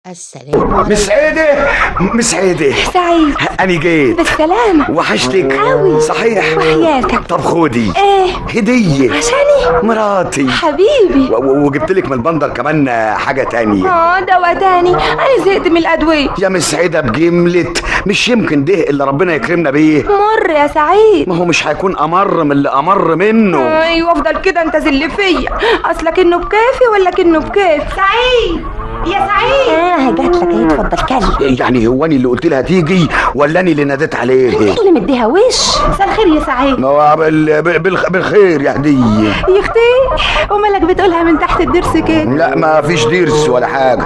السلام مس عليكم. عيدة، مس عيدة، سعيد أنا جيت بالسلامة. وحشتك أوي. صحيح. وحياتك. طب خدي ايه هدية عشاني مراتي، حبيبي. وجبت لك من البندر كمان حاجة تانية. دواء تاني، انا زهقت من الادوية. يا مس عيدة بجملة، مش يمكن ده اللي ربنا يكرمنا بيه. مر يا سعيد. ما هو مش هيكون أمر من اللي أمر منه. ايوه افضل كده انت زل فيا، اصلك انه بكافي ولا كأنه بكيف. سعيد يا سعيد. جات لك اهي، اتفضل كلي. يعني هو أنا اللي قلت لها تيجي ولا أنا اللي ناديت عليه؟ اللي مديها وش. مساء الخير يا سعيد. ما هو بالخير يا هدية. يا اختي ومالك بتقولها من تحت الضرس كده؟ لا ما فيش ضرس ولا حاجة.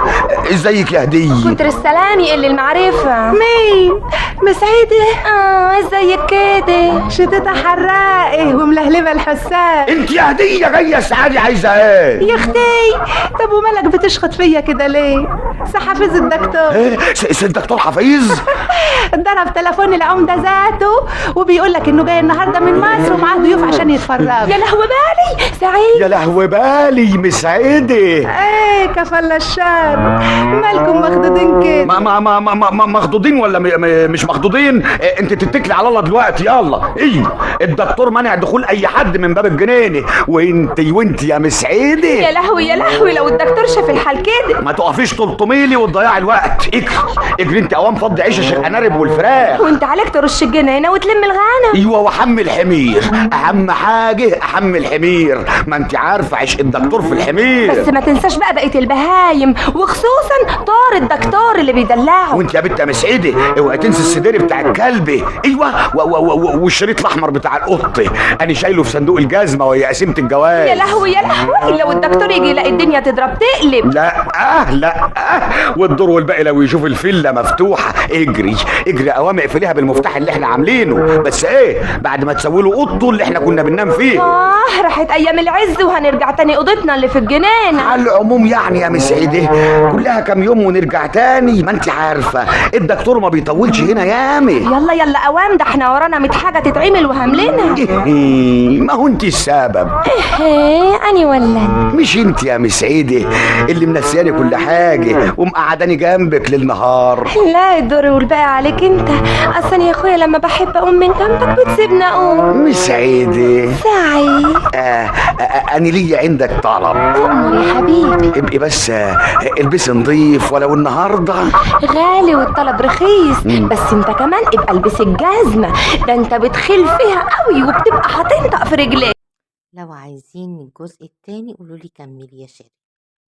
ازيك يا هدية؟ كتر السلام يقل المعرفة. مين؟ مسعيدة. ازيك كده؟ شتتها حراقة وملهلبة الحسان. انت يا هدية جاية سعادة عايزة ايه؟ يا اختي طب ومالك بتشخط فيا كده ليه؟ حافظ الدكتور. ايه الدكتور حفيظ؟ ضرب تليفون العمدة ذاته وبيقول لك انه جاي النهارده من مصر ومعاه ضيوف عشان يتفرجوا. يا لهوي بالي سعيد. يا لهوي بالي مسعدة. ايه كفل الشر، مالكم مخدودين كده؟ ما مخضوضين ولا مش مخضوضين؟ انت تتكلي على الله دلوقتي. يلا ايوه، الدكتور مانع دخول اي حد من باب الجنينه، وانت يا مسعدة. يا لهوي لو الدكتور شاف الحال كده. ما تقفيش تلطميلي وتضيعي الوقت. اجري انت قوام فضي عيش الارانب والفراخ. وانت عليك ترش الجنينه وتلم الغنم. ايوه وحمي الحمير، اهم حاجه احمي الحمير. ما انت عارفه عشق الدكتور في الحمير. بس ما تنساش بقى بقيه البهايم وخصوصا طار الدكتور اللي بيدلعه. وانت يا بنت يا مسعده اوعي تنسي السدير بتاع الكلب. ايوه والشريط الاحمر بتاع القط انا شايله في صندوق الجزمه وهي قسيمه الجواز. يا لهوي لو الدكتور يجي يلاقي الدنيا تضرب تقلب. لا والدور والباقي لو يشوف الفيلا مفتوحه اجري قوام اقفليها بالمفتاح اللي احنا عاملينه. بس ايه بعد ما تسوي له اوضته اللي احنا كنا بننام فيه. راحت ايام العز وهنرجع تاني اوضتنا اللي في الجنينه. على العموم يعني يا مسعده كلها كام يوم ونرجع تاني. ما انت عارفه الدكتور ما بيطولش هنا يامي. يلا قوام، ده احنا ورانا 100 حاجه تتعمل وهملنا. ما هو انت السبب. اني ولا مش انت يا مسعده اللي منسياني كل حاجه ومقعداني جنبك للنهار. لا الدور والباقي عليك انت. اصلا يا اخويا لما بحب اقوم من جنبك بتسيبني اقوم. مسعده سعيد. انا ليا عندك طلب. أمر يا حبيبي. ابقي بس البسي نضيف ولو النهارده. غالي والطلب رخيص. بس انت كمان ابقى البس الجزمه، ده انت بتخيل فيها قوي وبتبقى هتنطق في رجليك. لو عايزين الجزء التاني قولولي كملي يا شيرين.